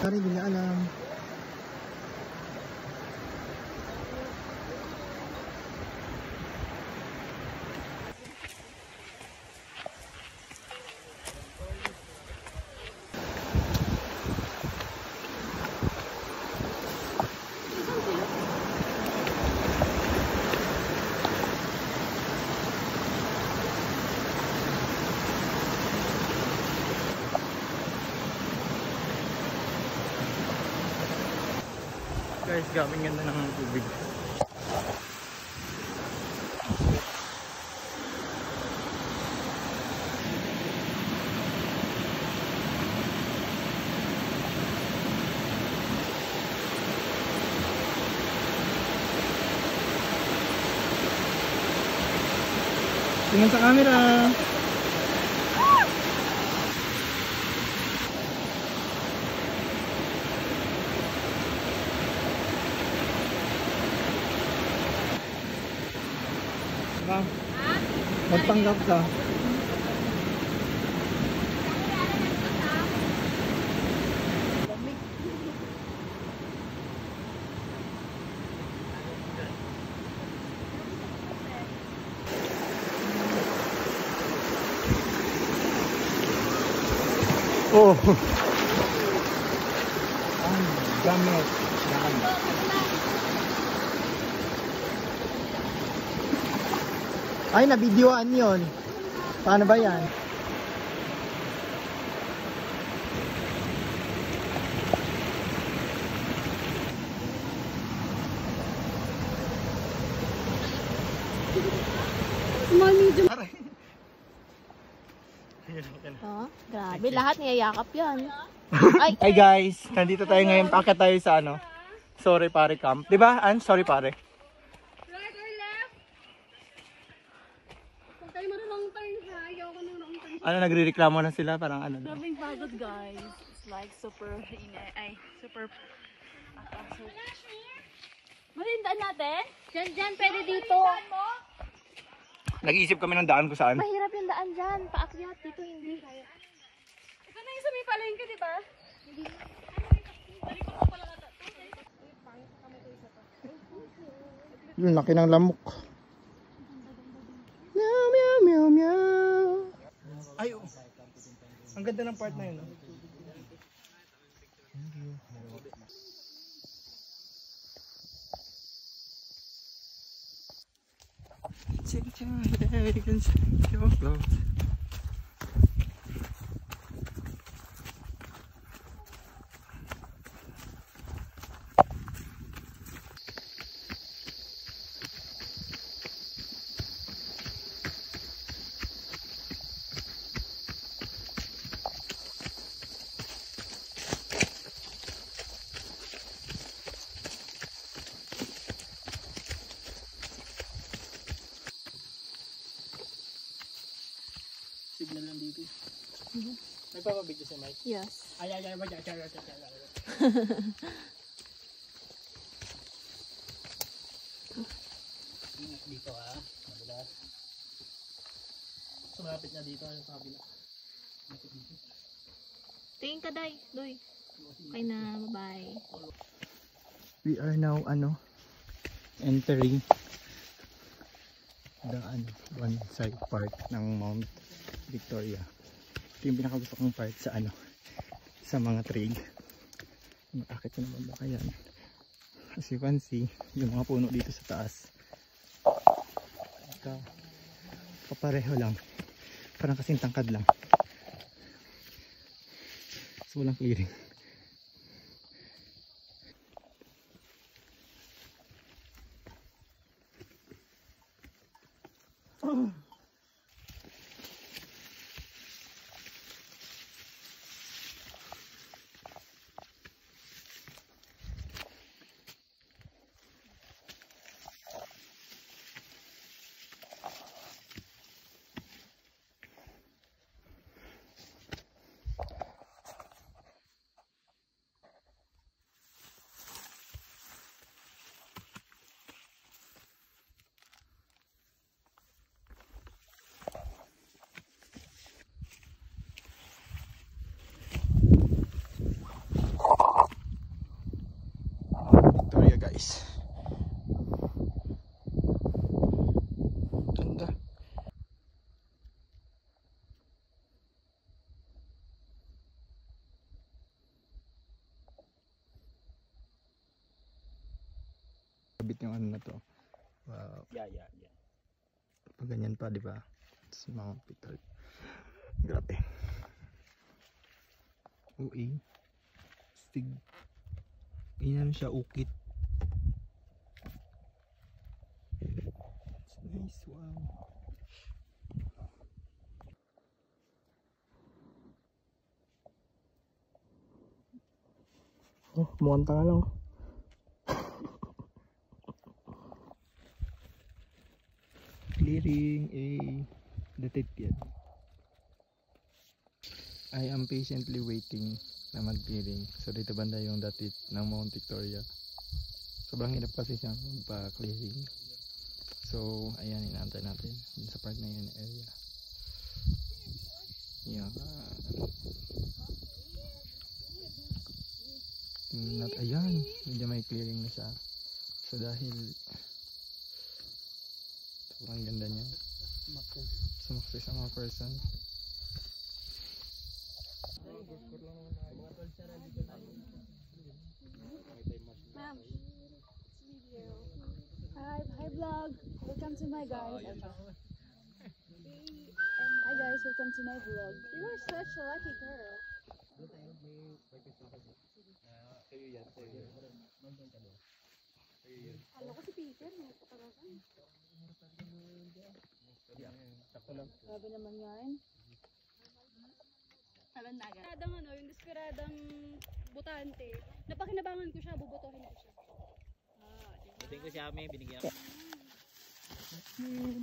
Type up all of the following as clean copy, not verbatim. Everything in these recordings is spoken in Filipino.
Sorry, hindi na alam. Guys, gaming ganda ng tubig. Tingnan sa camera. Magpanggap ka. Oh. Ang gamit. Ay, nabidyoan yun. Paano ba yan? Oh, grabe, lahat niyayakap yan. Hi guys, nandito tayo ngayon. Paakyat tayo sa ano? Sorry Pare Camp. Diba, Ann? Sorry Pare. Right or left? Kung tayo marunong turn ha, ayaw ko nung wrong turn. Ano, nagre-reklamo na sila? Parang ano? Grabing pagod guys. It's like super super Malindaan natin? Diyan, pwede dito. Nag-iisip kami ng daan ko saan. Mahirap yung daan dyan. Paakyat. Dito hindi. Ito na yung sa may palengke, di ba? Hindi. Yung laki ng lamok. Meow, meow, meow, meow. Ay, oh. Ang ganda ng part na yun. Signal lang dito. Nagpapabigyo si Mike? Yes. Ay. Ingat dito ha. Madulas. Sumapit na dito yung kabila. Tingin ka, Day. Doy. Okay na. Bye-bye. We are now entering the one side part ng Mount Victoria. Ito yung pinakagusto kong part sa sa mga trail. Akit ko naman baka yan. As you can see, yung mga puno dito sa taas kapareho lang, parang kasing tangkad lang, so walang clearing. yung ano na to. Wow. Yeah. Pag ganyan pa, di ba? Si Mount Victoria. Grabe. Uy. Stig. Ganyan siya, ukit. It's nice, wow. Oh, mukhang tanga lang. Clearing a detected. I am patiently waiting na mag-clearing. So dito banda yung datit ng Mount Victoria. Sobrang hirap kasi siya magpa-clearing. So ayan, inaantay natin dun sa part na yun area. Yan. Ayan, medyo may clearing na siya. So dahil sobrang ganda niya, sumakses ang mga person. Ma'am, hi vlog. Welcome to my guys. Hi guys, welcome to my vlog. You are such a lucky girl. Alam ko si Peter, nakapagasan. Grabe naman yan. Alam na agad. Desperadang ano, yung desperadang butante. Napakinabangan ko siya, bubutohin ko siya. Buting ko siya, may binigyan ako. Ayun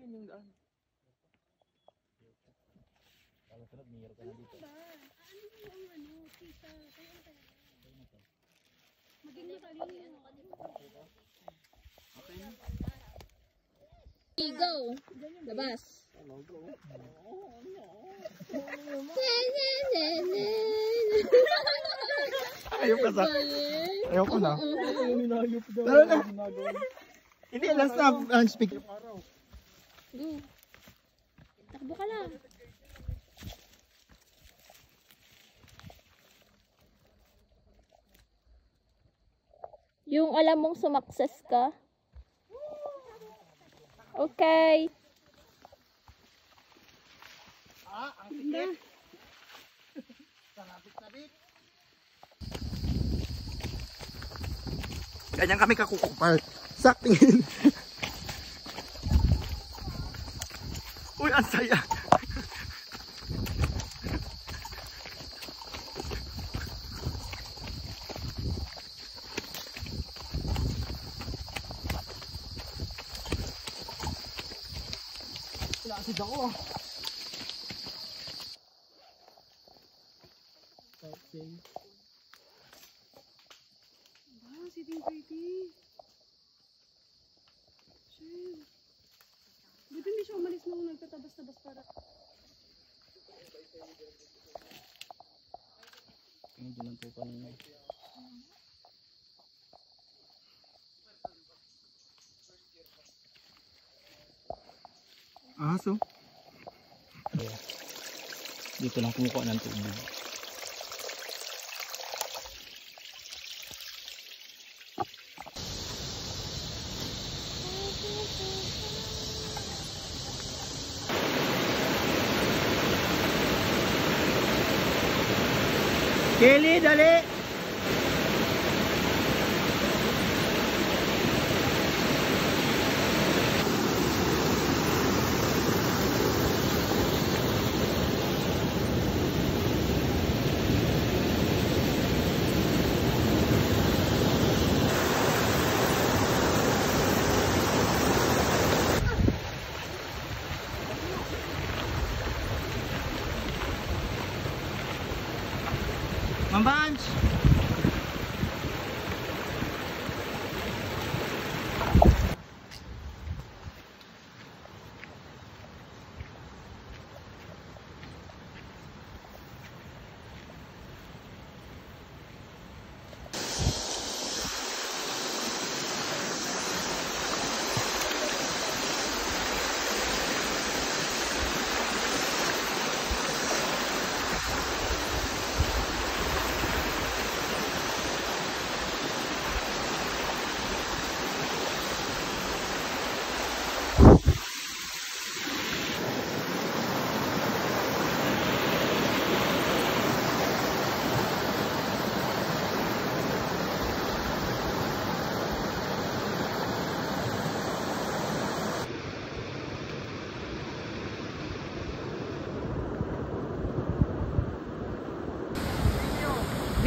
yung daan. Sunod, mayroon ka na dito. Ano yung ano, kita, kaya tayo. Maging matalino. Go! Labas! Ayaw ka sa... Ayaw ko na. Tara na. Hindi, last na. Speak. Go! Takbo ka lang. Yung alam mong sumakses ka. Okay. Ang tikit. Sabit. Ganyan kami kakukupal. Saktingin. Uy, ang saya. Lasid ako. Wow, sitting pretty. Shit. Buti hindi siya umalis nung nagtatabas-tabas para. Medyo lang po kanina. Aso. Yeah. Dito lang kumukuha ng tubig. Kelly, dali! Mambanch!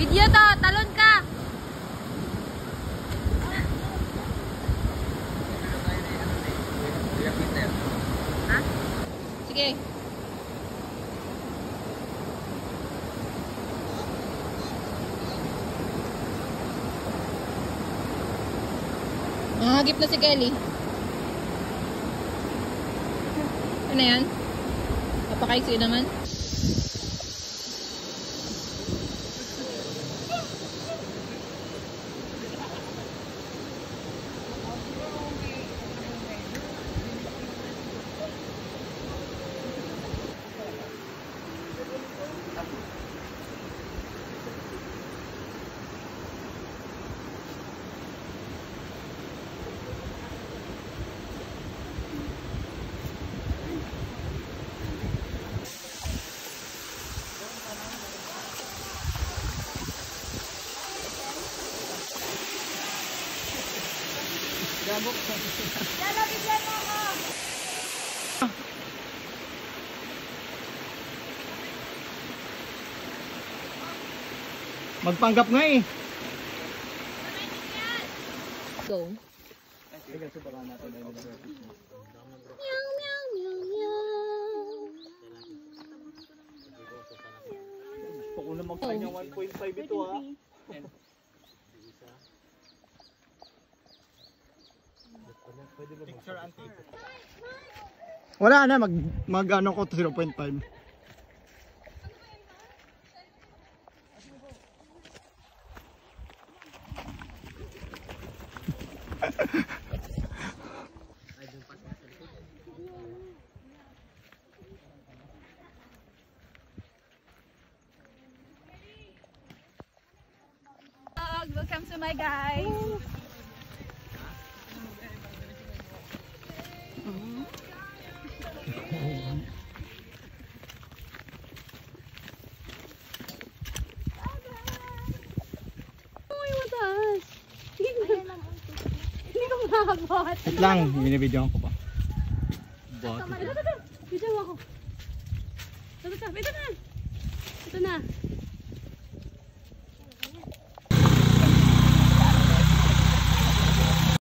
Video to, talon ka! Ha? Sige. Nahagip na si Kelly. Ano yan? Napakaiksi naman. Magpanggap nga eh. Go. Gusto ko na magkanya 1.5 ito ha. Wala na, mag ano ko 0.5. Welcome to my guys. Wait lang, binibidyoan ko pa. Bot. Video ako. Ito na. Ito na.